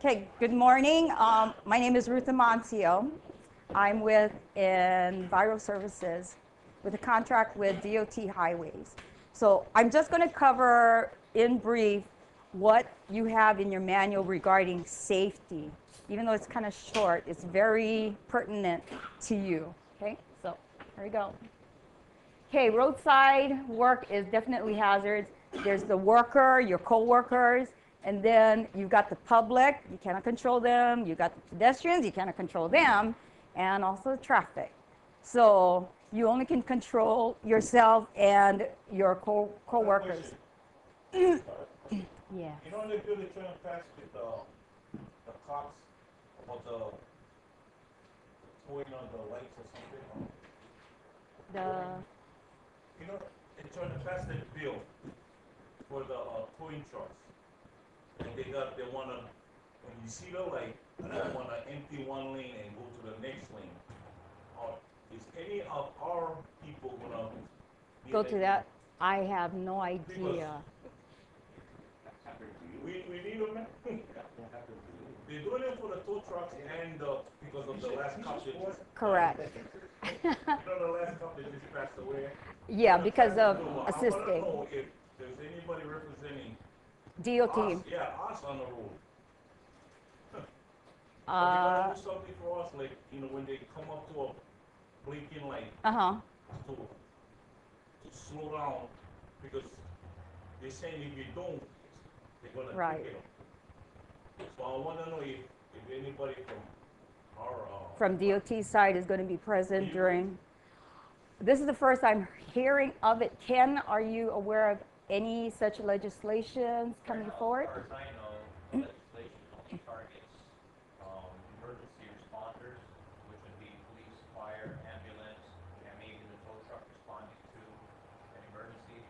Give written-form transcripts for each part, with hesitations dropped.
Okay, good morning. My name is Ruth Amancio. I'm with Enviro Services with a contract with DOT Highways. So I'm just going to cover in brief what you have in your manual regarding safety. Even though it's kind of short, it's very pertinent to you. Okay, so here we go. Okay, roadside work is definitely hazards. There's the worker, your co-workers, and then you've got the public, you cannot control them. You've got the pedestrians, you cannot control them, and also traffic. So you only can control yourself and your co-workers. Yeah. You know, they're really trying to pass with the cops about the towing on the lights or something. You know, they're trying to pass that bill for the towing trucks. And they wanna, when you see the light, they wanna empty one lane and go to the next lane. Is any of our people gonna Go to that? I have no idea. We need them, man. They're doing it for the tow trucks and because of the last cop that just... Correct. You know the last cop that just passed away? Yeah, because of assisting. I want to know if there's anybody representing DOT. us, us on the road. Are they gonna do something for us, like, you know, when they come up to a blinking light, to slow down, because they're saying if you don't, they're gonna take it. So I want to know if anybody from our from DOT side is going to be present during. This is the first I'm hearing of it. Ken, are you aware of any such legislations coming forward? As far as I know, legislation only targets emergency responders, which would be police, fire, ambulance, and maybe the tow truck responding to an emergency.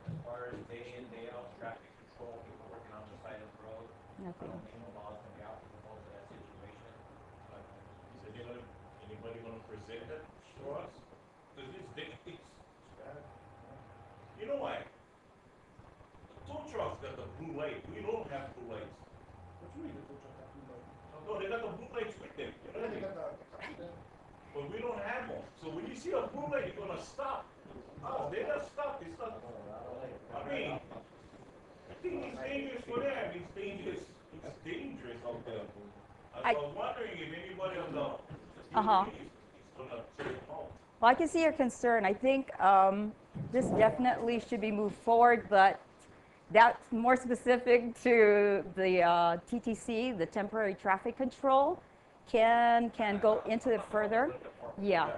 As far as day in, day out, traffic control, people working on the side of the road, I don't think the law is going to be applicable to that situation. But Is anybody gonna present that for us? Because it's you know why? The tow trucks got the blue light. We don't have blue lights. What you mean the tow truck got blue light? No, they got the blue lights with them. You know what I mean? But we don't have them. So when you see a blue light, you're gonna stop. Oh, they're not stop. They stop. I mean, I think it's dangerous for them. It's dangerous. It's dangerous out there. I was wondering if anybody on the is gonna check it out. Well, I can see your concern. I think this definitely should be moved forward, but that's more specific to the TTC, the temporary traffic control. Can go into it further. Yeah.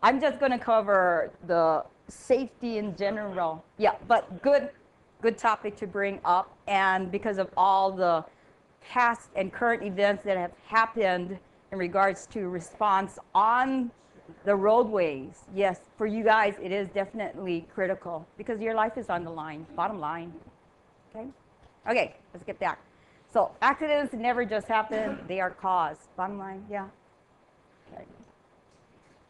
I'm just going to cover the safety in general. Yeah, but good topic to bring up, and because of all the past and current events that have happened in regards to response on the roadways, yes, for you guys, it is definitely critical because your life is on the line, bottom line. Okay, let's get back. So accidents never just happen, they are caused. Bottom line, yeah.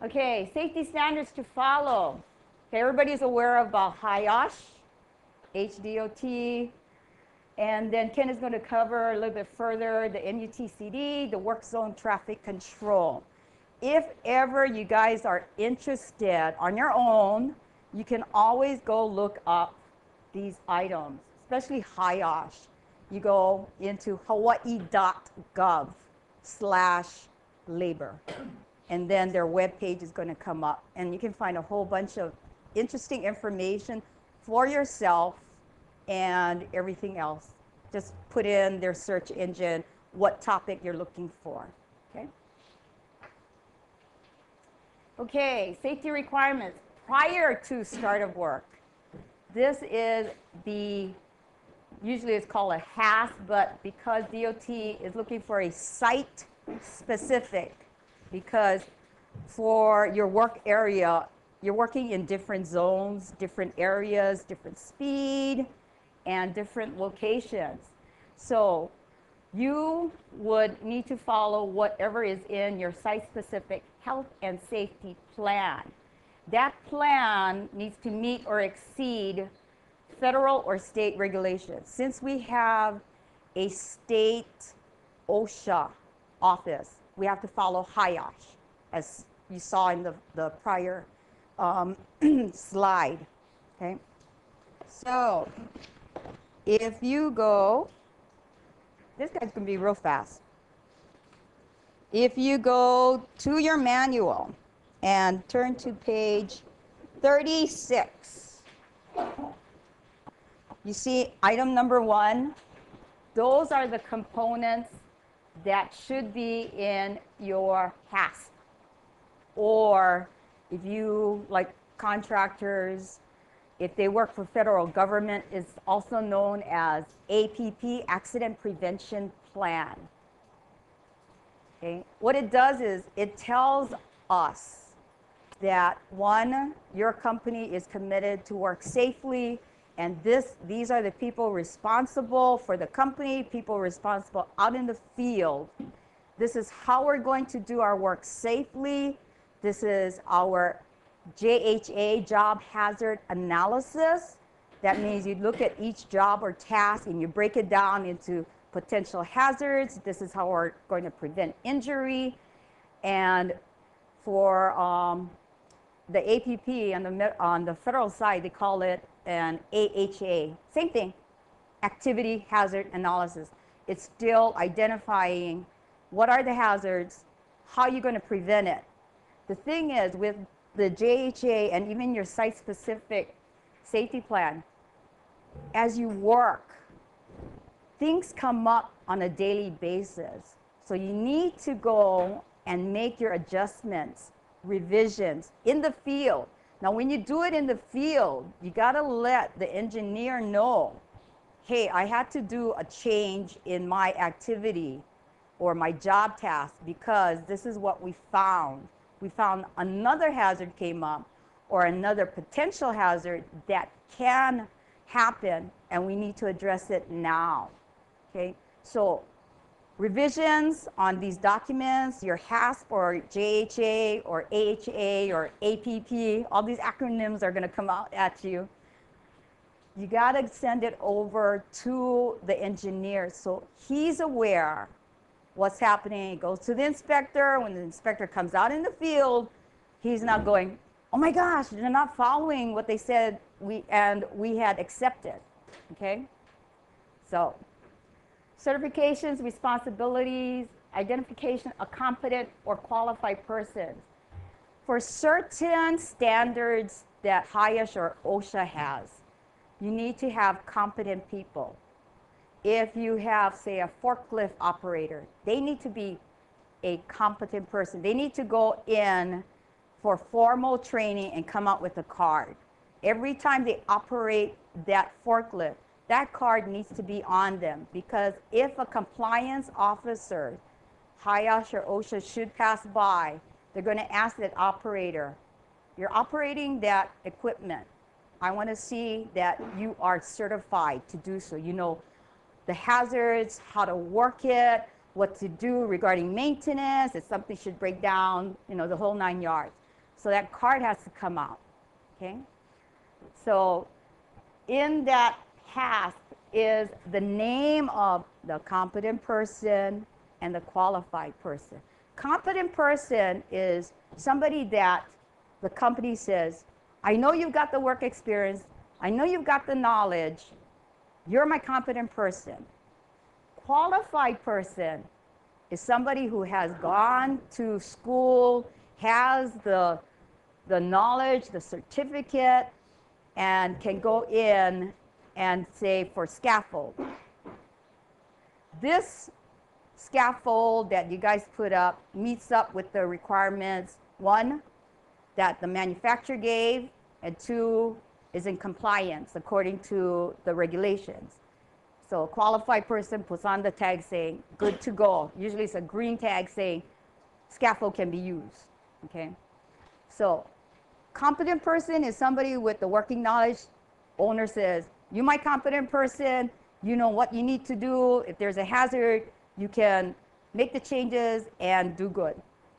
Okay, safety standards to follow. Okay, everybody's aware of HIOSH, HDOT, and then Ken is going to cover a little bit further the MUTCD, the work zone traffic control. If ever you guys are interested on your own, you can always go look up these items, especially HIOSH. You go into hawaii.gov/labor, and then their web page is going to come up, and you can find a whole bunch of interesting information for yourself and everything else. Just put in their search engine what topic you're looking for. Okay, safety requirements prior to start of work. This is usually it's called a HAS, but because DOT is looking for a site specific, because for your work area, you're working in different zones, different areas, different speed, and different locations. So you would need to follow whatever is in your site-specific health and safety plan. That plan needs to meet or exceed federal or state regulations. Since we have a state OSHA office. We have to follow HIOSH, as you saw in the prior slide, okay? So if you go, this guy's gonna be real fast. If you go to your manual and turn to page 36, you see item number 1. Those are the components that should be in your HASP. Or if you, like contractors, if they work for federal government, it's also known as APP, Accident Prevention Plan. Okay? What it does is it tells us that, 1, your company is committed to work safely, and these are the people responsible for the company, people responsible out in the field. This is how we're going to do our work safely. This is our JHA, job hazard analysis. That means you look at each job or task and you break it down into potential hazards. This is how we're going to prevent injury. And for the APP on the federal side, they call it an AHA. Same thing, activity hazard analysis. It's still identifying what are the hazards, how are you going to prevent it. The thing is, with the JHA and even your site-specific safety plan, as you work, things come up on a daily basis. So you need to go and make your adjustments, revisions in the field. Now, when you do it in the field, you got to let the engineer know, hey, I had to do a change in my activity or my job task because this is what we found. We found another hazard came up or another potential hazard that can happen, and we need to address it now. Okay? So revisions on these documents, your HASP or JHA or AHA or APP, all these acronyms are going to come out at you. You got to send it over to the engineer so he's aware what's happening. It goes to the inspector. When the inspector comes out in the field, he's not going, oh my gosh, they're not following what they said we had accepted. Okay? So certifications, responsibilities, identification of competent or qualified persons. For certain standards that HIOSH or OSHA has, you need to have competent people. If you have, say, a forklift operator, they need to be a competent person. They need to go in for formal training and come out with a card. Every time they operate that forklift, that card needs to be on them, because if a compliance officer, HIOSH or OSHA, should pass by, they're going to ask that operator, you're operating that equipment. I want to see that you are certified to do so. You know the hazards, how to work it, what to do regarding maintenance, if something should break down, you know, the whole 9 yards. So that card has to come out, okay? So in that HASP is the name of the competent person and the qualified person. Competent person is somebody that the company says, I know you've got the work experience, I know you've got the knowledge, you're my competent person. Qualified person is somebody who has gone to school, has the knowledge, the certificate, and can go in and say for scaffold. This scaffold that you guys put up meets up with the requirements, 1, that the manufacturer gave, and 2, is in compliance according to the regulations. So a qualified person puts on the tag saying, good to go. Usually it's a green tag saying, scaffold can be used, okay? So competent person is somebody with the working knowledge. Owner says, you my competent person, you know what you need to do. If there's a hazard, you can make the changes and do good.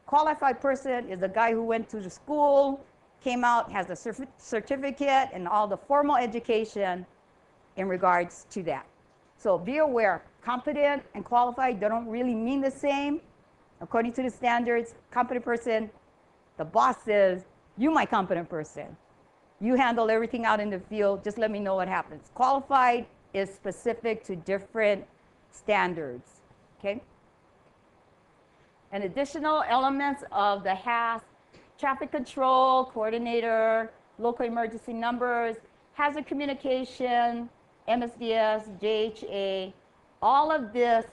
Qualified person is the guy who went to the school, came out, has a certificate and all the formal education in regards to that. So be aware, competent and qualified, they don't really mean the same. According to the standards, competent person, the boss says, you my competent person. You handle everything out in the field, just let me know what happens. Qualified is specific to different standards, okay? And additional elements of the HAS, traffic control, coordinator, local emergency numbers, hazard communication, MSDS, JHA, all of this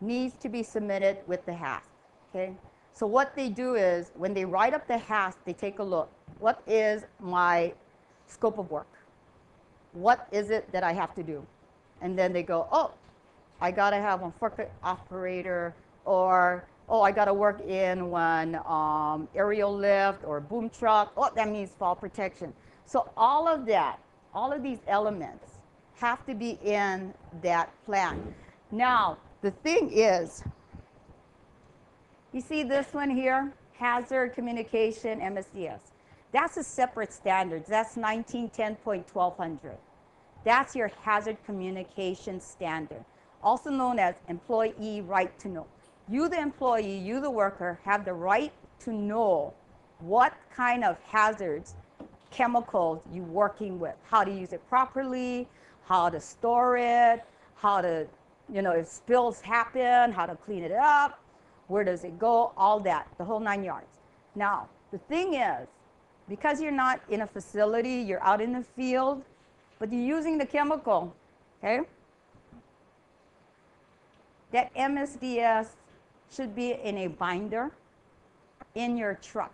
needs to be submitted with the HAS, okay? So what they do is, when they write up the HAS, they take a look. What is my scope of work? What is it that I have to do? And then they go, oh, I gotta have one forklift operator, or oh, I gotta work in one aerial lift or boom truck. Oh, that means fall protection. So all of that, all of these elements have to be in that plan. Now, the thing is, you see this one here, hazard communication, MSDS. That's a separate standard. That's 1910.1200. That's your hazard communication standard, also known as employee right to know. You, the employee, you, the worker, have the right to know what kind of hazards, chemicals you're working with, how to use it properly, how to store it, how to, if spills happen, how to clean it up, where does it go, all that, the whole 9 yards. Now, the thing is, because you're not in a facility, you're out in the field, but you're using the chemical, okay? That MSDS should be in a binder in your truck.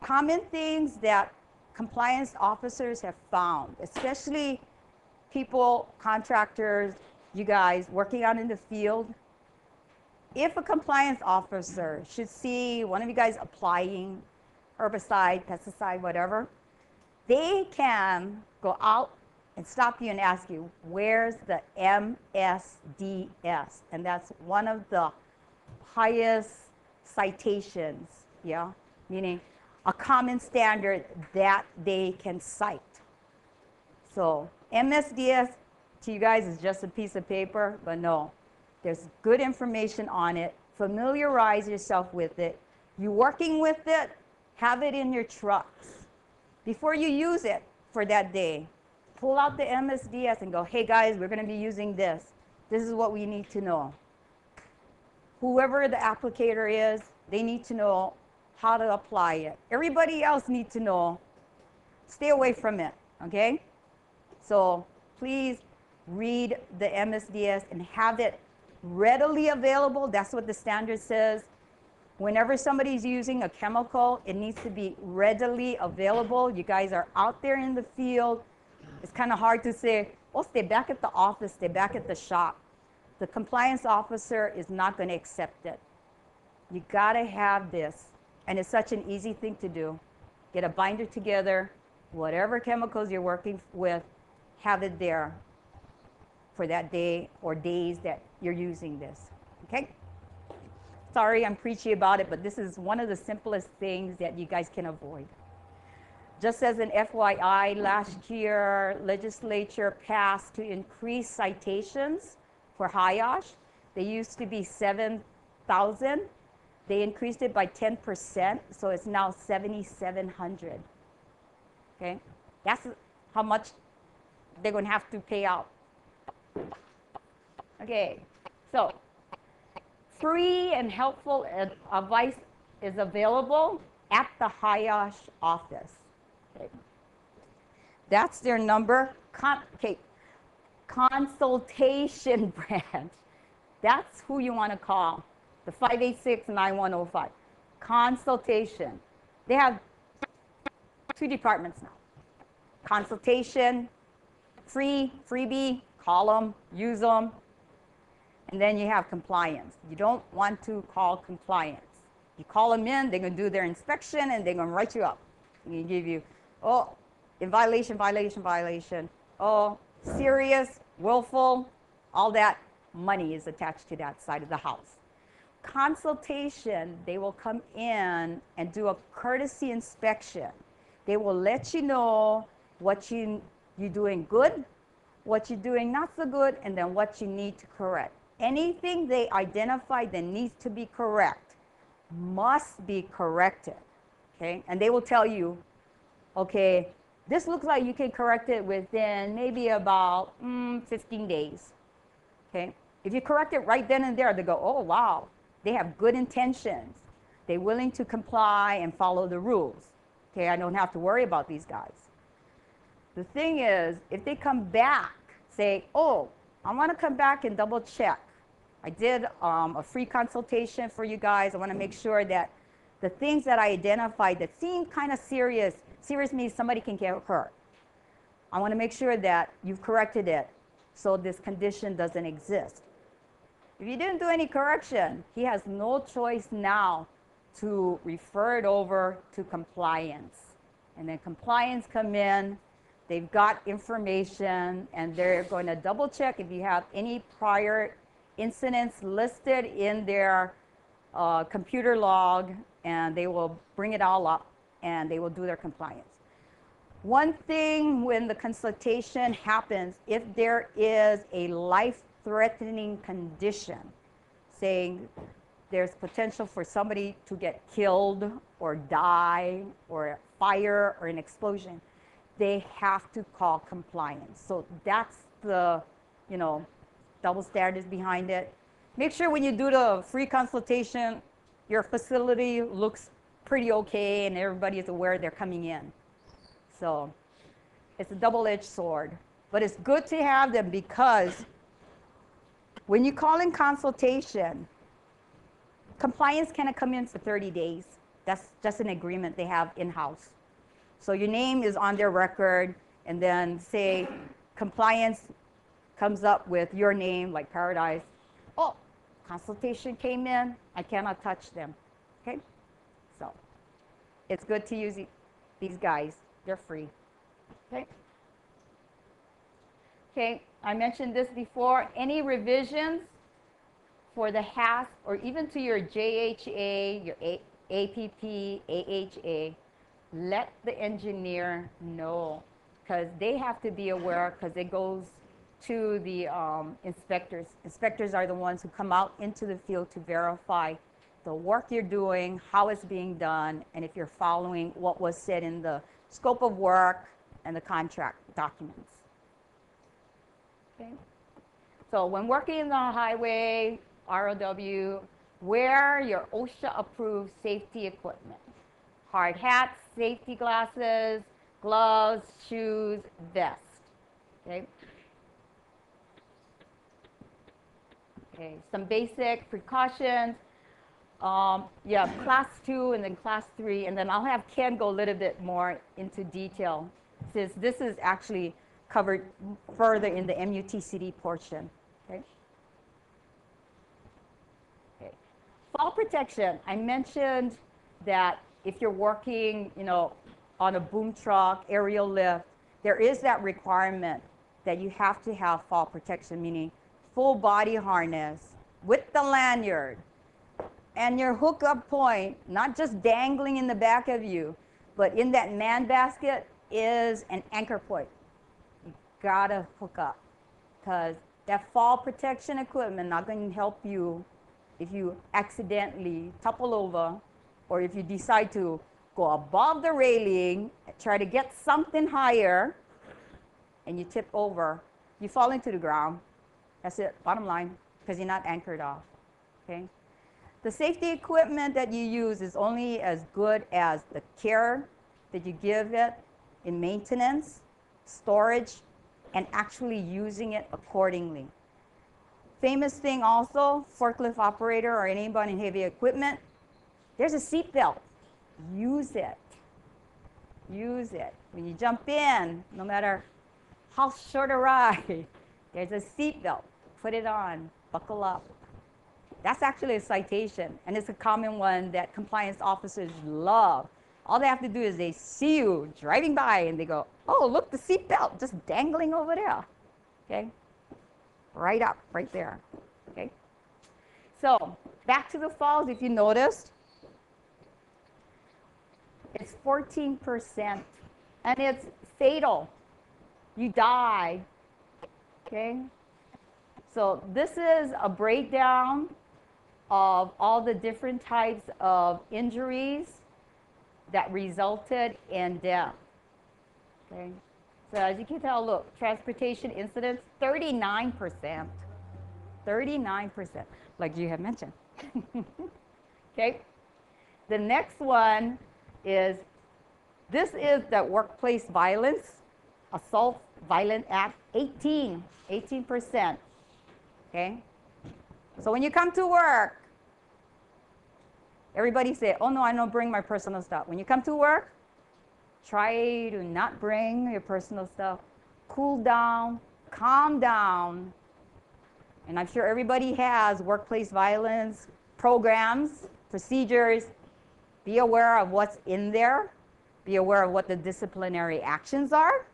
Common things that compliance officers have found, especially people, contractors, you guys working out in the field, if a compliance officer should see one of you guys applying herbicide, pesticide, whatever, they can go out and stop you and ask you, where's the MSDS? And that's one of the highest citations, yeah? Meaning a common standard that they can cite. So MSDS to you guys is just a piece of paper, but no, there's good information on it. Familiarize yourself with it. You're working with it, have it in your trucks. Before you use it for that day, pull out the MSDS and go, hey guys, we're gonna be using this. This is what we need to know. Whoever the applicator is, they need to know how to apply it. Everybody else needs to know, stay away from it, okay? So please read the MSDS and have it readily available. That's what the standard says. Whenever somebody's using a chemical, it needs to be readily available. You guys are out there in the field. It's kind of hard to say, oh, stay back at the office, stay back at the shop. The compliance officer is not going to accept it. You got to have this. And it's such an easy thing to do. Get a binder together, whatever chemicals you're working with, have it there for that day or days that you're using this, okay? Sorry, I'm preachy about it, but this is one of the simplest things that you guys can avoid. Just as an FYI, last year, legislature passed to increase citations for HIOSH. They used to be 7,000. They increased it by 10%, so it's now 7,700. Okay? That's how much they're going to have to pay out. Okay, so free and helpful advice is available at the HIOSH office. Okay. That's their number. Consultation branch. That's who you want to call. The 586-9105. Consultation. They have 2 departments now. Consultation, freebie, call them, use them. And then you have compliance. You don't want to call compliance. You call them in, they're going to do their inspection, and they're going to write you up. And give you, oh, in violation, violation, violation. Oh, serious, willful, all that money is attached to that side of the house. Consultation, they will come in and do a courtesy inspection. They will let you know what you're doing good, what you're doing not so good, and then what you need to correct. Anything they identify that needs to be correct must be corrected, okay? And they will tell you, okay, this looks like you can correct it within maybe about 15 days, okay? If you correct it right then and there, they go, oh, wow, they have good intentions. They're willing to comply and follow the rules, okay? I don't have to worry about these guys. The thing is, if they come back, say, oh, I want to come back and double check. I did a free consultation for you guys. I want to make sure that the things that I identified that seem kind of serious means somebody can get hurt. I want to make sure that you've corrected it so this condition doesn't exist. If you didn't do any correction, he has no choice now to refer it over to compliance. And then compliance come in, they've got information, and they're going to double check if you have any prior incidents listed in their computer log, and they will bring it all up, and they will do their compliance. One thing when the consultation happens, if there is a life-threatening condition, saying there's potential for somebody to get killed or die or a fire or an explosion, they have to call compliance. So that's the, double standards behind it. Make sure when you do the free consultation, your facility looks pretty okay and everybody is aware they're coming in. So it's a double-edged sword. But it's good to have them because when you call in consultation, compliance cannot come in for 30 days. That's just an agreement they have in-house. So your name is on their record, and then say compliance comes up with your name, like Paradise. Oh, consultation came in, I cannot touch them, okay? So it's good to use these guys. They're free, okay? Okay, I mentioned this before. Any revisions for the HAS or even to your JHA, your APP, AHA, let the engineer know because they have to be aware because it goes to the inspectors. Inspectors are the ones who come out into the field to verify the work you're doing, how it's being done, and if you're following what was said in the scope of work and the contract documents. Okay. So when working on the highway, ROW, wear your OSHA-approved safety equipment. Hard hats, safety glasses, gloves, shoes, vest. Okay. Okay, some basic precautions. Yeah, class 2 and then class 3, and then I'll have Ken go a little bit more into detail since this is actually covered further in the MUTCD portion. Okay. Okay. Fall protection. I mentioned that if you're working, on a boom truck, aerial lift, there is that requirement that you have to have fall protection, meaning full body harness with the lanyard and your hookup point, not just dangling in the back of you, but in that man basket is an anchor point. You gotta hook up because that fall protection equipment not going to help you if you accidentally topple over or if you decide to go above the railing, try to get something higher, and you tip over, you fall into the ground. That's it, bottom line, because you're not anchored off, okay? The safety equipment that you use is only as good as the care that you give it in maintenance, storage, and actually using it accordingly. Famous thing also, forklift operator or anybody in heavy equipment, there's a seat belt. Use it. Use it. When you jump in, no matter how short a ride, there's a seat belt. Put it on, buckle up. That's actually a citation, and it's a common one that compliance officers love. All they have to do is they see you driving by and they go, oh, look, the seat belt just dangling over there, okay? Right up, right there, okay? So back to the falls, if you noticed, it's 14%, and it's fatal. You die Okay. So this is a breakdown of all the different types of injuries that resulted in death. Okay. So as you can tell, look, transportation incidents, 39%. 39%, like you have mentioned. Okay. The next one is, this is the workplace violence, assault violent act, 18%. Okay. So when you come to work, everybody say, oh no, I don't bring my personal stuff. When you come to work, try to not bring your personal stuff. Cool down, calm down. And I'm sure everybody has workplace violence programs, procedures. Be aware of what's in there. Be aware of what the disciplinary actions are.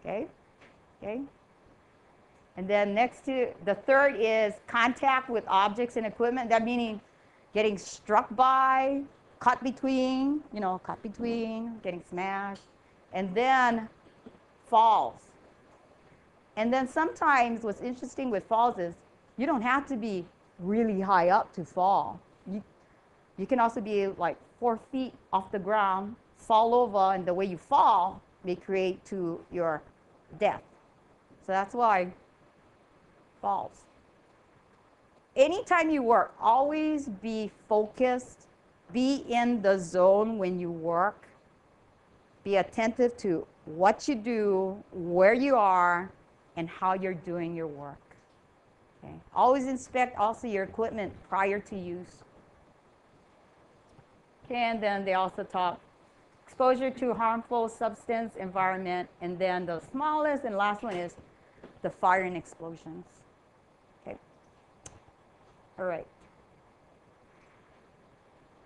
Okay? Okay? And then next to, the third is contact with objects and equipment. That meaning getting struck by, caught between, getting smashed. And then falls. And then sometimes what's interesting with falls is you don't have to be really high up to fall. You can also be like 4 feet off the ground, fall over, and the way you fall may create to your death. So that's why falls. Anytime you work, always be focused, be in the zone when you work, be attentive to what you do, where you are, and how you're doing your work. Okay. Always inspect also your equipment prior to use. Okay, and then they also talk exposure to harmful substance, environment, and then the smallest and last one is the fire and explosions. Okay. All right.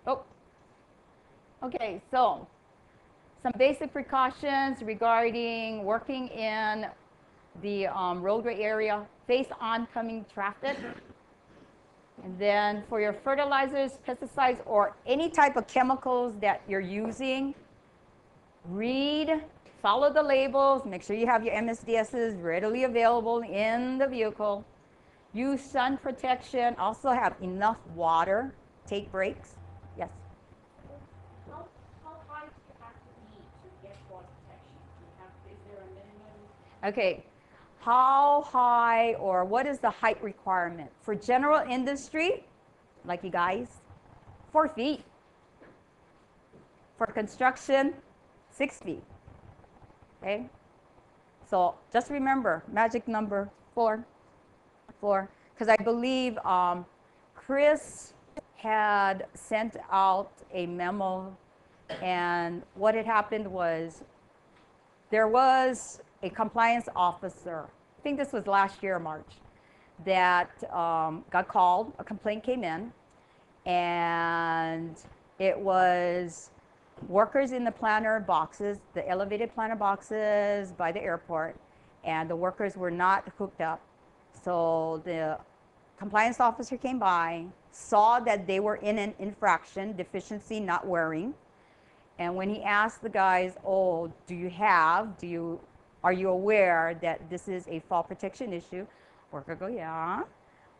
Oh. Okay, so some basic precautions regarding working in the roadway area, face oncoming traffic. And then for your fertilizers, pesticides, or any type of chemicals that you're using, read, follow the labels, make sure you have your MSDSs readily available in the vehicle. Use sun protection, also have enough water, take breaks. Yes? How high do you have to be to get water protection? Is there a minimum? Okay. How high or what is the height requirement? For general industry, like you guys, 4 feet. For construction, 6 feet. Okay? So just remember, magic number 4. Because I believe Chris had sent out a memo, and what had happened was there was a compliance officer, I think this was last year, March, that got called, a complaint came in, and it was workers in the planter boxes, the elevated planter boxes by the airport, and the workers were not hooked up. So the compliance officer came by, saw that they were in an infraction, deficiency not wearing, and when he asked the guys, oh, are you aware that this is a fall protection issue? Worker go, yeah.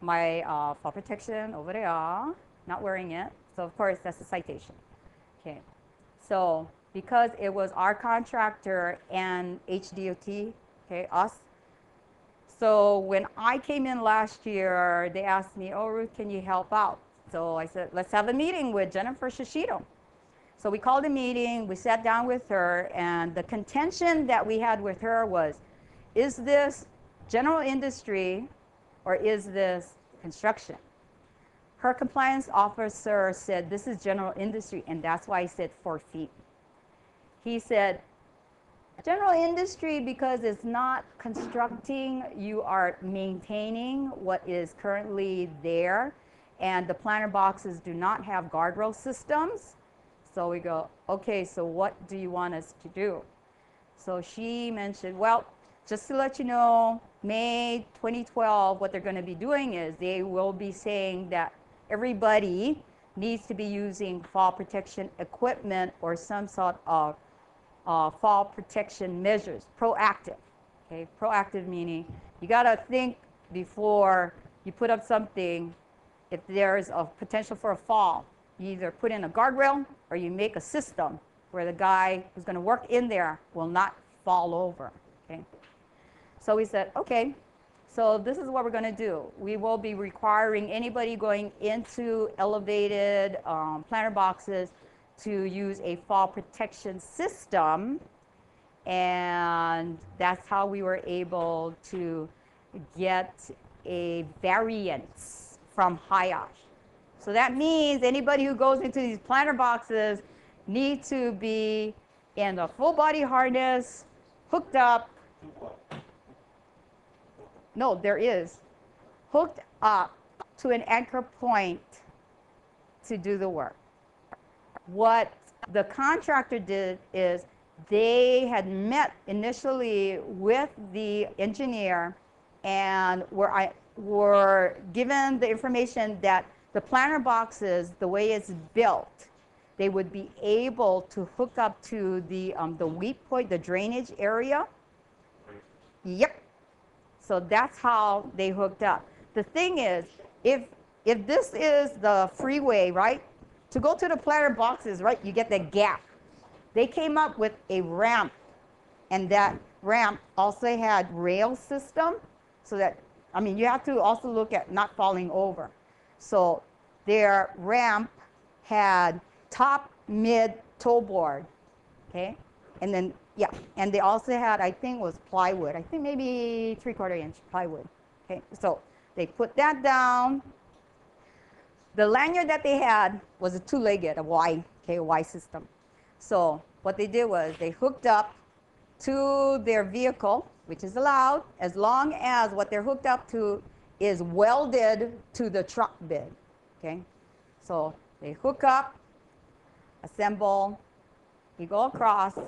My fall protection over there, not wearing it. So of course, that's a citation. Okay. So because it was our contractor and HDOT, okay, us. So when I came in last year, they asked me, oh, Ruth, can you help out? So I said, let's have a meeting with Jennifer Shishito. So we called a meeting, we sat down with her, and the contention that we had with her was, is this general industry or is this construction? Her compliance officer said, this is general industry, and that's why I said 4 feet. He said, general industry because it's not constructing, you are maintaining what is currently there, and the planter boxes do not have guardrail systems. So we go, okay, so what do you want us to do? So she mentioned, well, just to let you know, May 2012, what they're going to be doing is they will be saying that everybody needs to be using fall protection equipment or some sort of fall protection measures, proactive. Okay, proactive meaning you got to think before you put up something. If there's a potential for a fall, you either put in a guardrail or you make a system where the guy who's going to work in there will not fall over. Okay, so we said, okay, so this is what we're going to do. We will be requiring anybody going into elevated planter boxes to use a fall protection system. And that's how we were able to get a variance from HIOSH. So that means anybody who goes into these planter boxes need to be in a full body harness, hooked up. No, there is. Hooked up to an anchor point to do the work. What the contractor did is they had met initially with the engineer and were given the information that the planter boxes, the way it's built, they would be able to hook up to the weak point, the drainage area. Yep. So that's how they hooked up. The thing is, if this is the freeway, right, to go to the planter boxes, right, you get the gap. They came up with a ramp, and that ramp also had rail system, so that, I mean, you have to also look at not falling over. So their ramp had top, mid, toe board, okay? And then, yeah, and they also had, I think it was plywood. I think maybe 3/4 inch plywood, okay? So they put that down. The lanyard that they had was a two-legged, a Y, okay, a Y system. So what they did was they hooked up to their vehicle, which is allowed, as long as what they're hooked up to is welded to the truck bed, okay? So they hook up, assemble, he go across,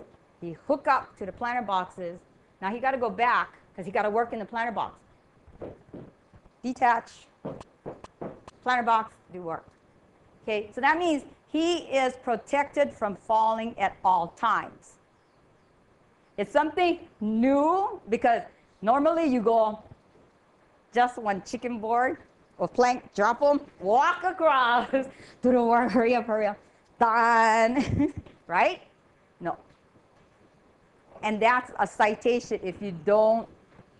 he hook up to the planter boxes. Now he got to go back because he got to work in the planter box. Detach, planter box, do work. Okay, so that means he is protected from falling at all times. It's something new because normally you go just one chicken board or plank, drop them, walk across, do the work, hurry up, done, right? No. And that's a citation if you don't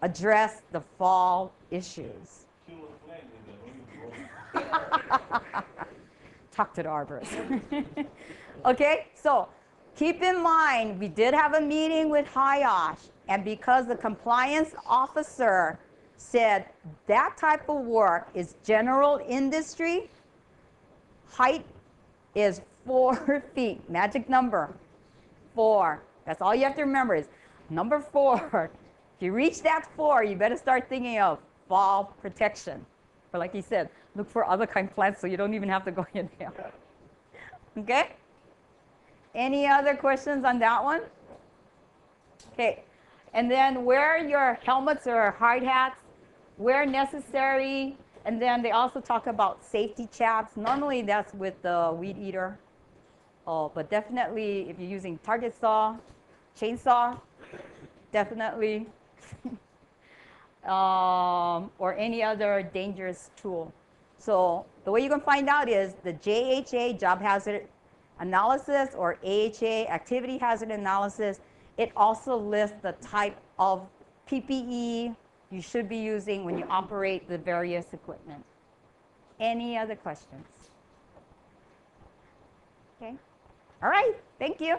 address the fall issues. Talk to the arborist. Okay, so keep in mind, we did have a meeting with HIOSH, and because the compliance officer said that type of work is general industry, height is 4 feet, magic number, 4. That's all you have to remember is number 4. If you reach that 4, you better start thinking of fall protection. But like he said, look for other kind of plants so you don't even have to go in there. Okay? Any other questions on that one? Okay. And then wear your helmets or hard hats where necessary. And then they also talk about safety chaps. Normally that's with the weed eater. Oh, but definitely if you're using target saw, chainsaw, definitely. Or any other dangerous tool. So the way you can find out is the JHA, Job Hazard Analysis, or AHA, Activity Hazard Analysis. It also lists the type of PPE you should be using when you operate the various equipment. Any other questions? Okay. All right. Thank you.